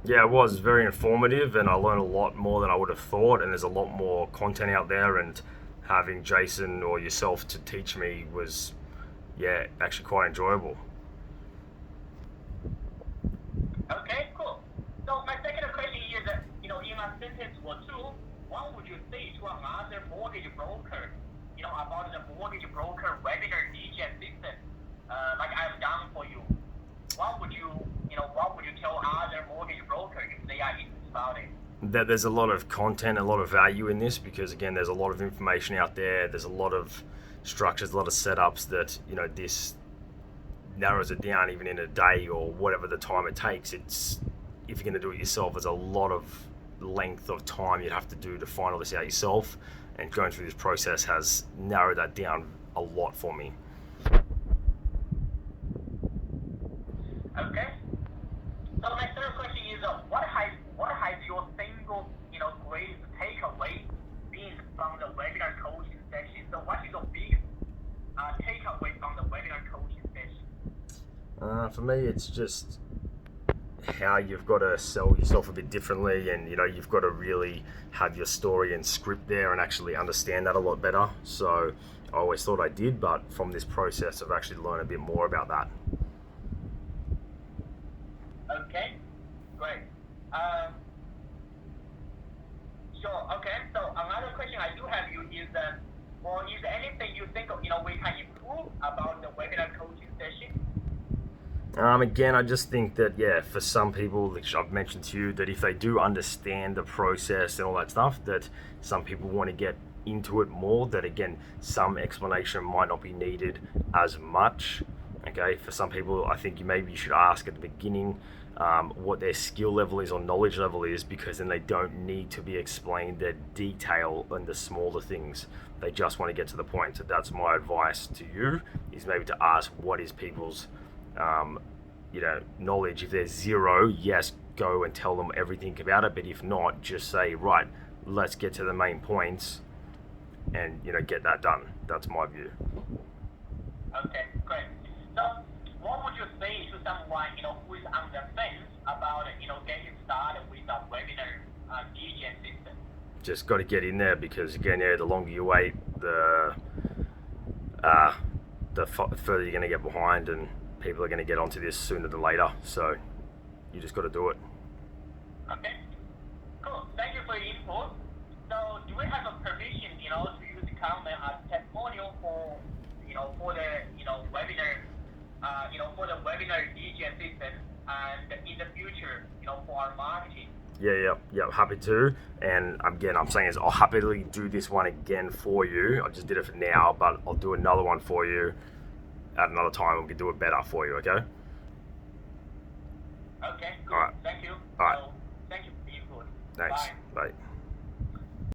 Yeah, it was very informative, and I learned a lot more than I would have thought. And there's a lot more content out there, and having Jason or yourself to teach me was, yeah, actually quite enjoyable. Okay, cool. So my second question is, in a sentence or two, what would you say to another mortgage broker, about the mortgage broker webinar DJ system, like I've done for you? What would you tell other mortgage broker if they are interested about it? That there's a lot of content, a lot of value in this because again, there's a lot of information out there. There's a lot of structures, a lot of setups that this narrows it down even in a day or whatever the time it takes. It's if you're going to do it yourself, there's a lot of length of time you'd have to do to find all this out yourself, and going through this process has narrowed that down a lot for me. Okay. So my third question is, what has your single, greatest takeaway been from the webinar coaching session? So what is your biggest takeaway from the webinar coaching session? For me, it's just how you've got to sell yourself a bit differently, and you've got to really have your story and script there and actually understand that a lot better. So I always thought I did, but from this process I've actually learned a bit more about that. Okay, great. Sure. Okay. So another question I do have you is, is there anything you think we can improve about the webinar coaching session? Again, I just think that, yeah, for some people, which I've mentioned to you, that if they do understand the process and all that stuff, that some people want to get into it more, that again, some explanation might not be needed as much. Okay, for some people, I think maybe you should ask at the beginning what their skill level is or knowledge level is, because then they don't need to be explained the detail and the smaller things. They just want to get to the point. So that's my advice to you, is maybe to ask what is people's knowledge. If there's zero, yes, go and tell them everything about it. But if not, just say, right, let's get to the main points and get that done. That's my view. Okay, great. So what would you say to someone who is on the fence about getting started with a webinar DJ system? Just got to get in there, because again, the longer you wait, the further you're going to get behind, and people are going to get onto this sooner than later. So you just got to do it. Okay, cool. Thank you for your input. So do we have a permission, to use the comment as testimonial for the webinar, for the webinar DJ system, and in the future, for our marketing? Yeah, happy to. And again, I'm saying is I'll happily do this one again for you. I just did it for now, but I'll do another one for you at another time. We can do it better for you, okay? Okay, cool. All right. Thank you. All right. So, thank you for the input. Thanks. Bye. Bye.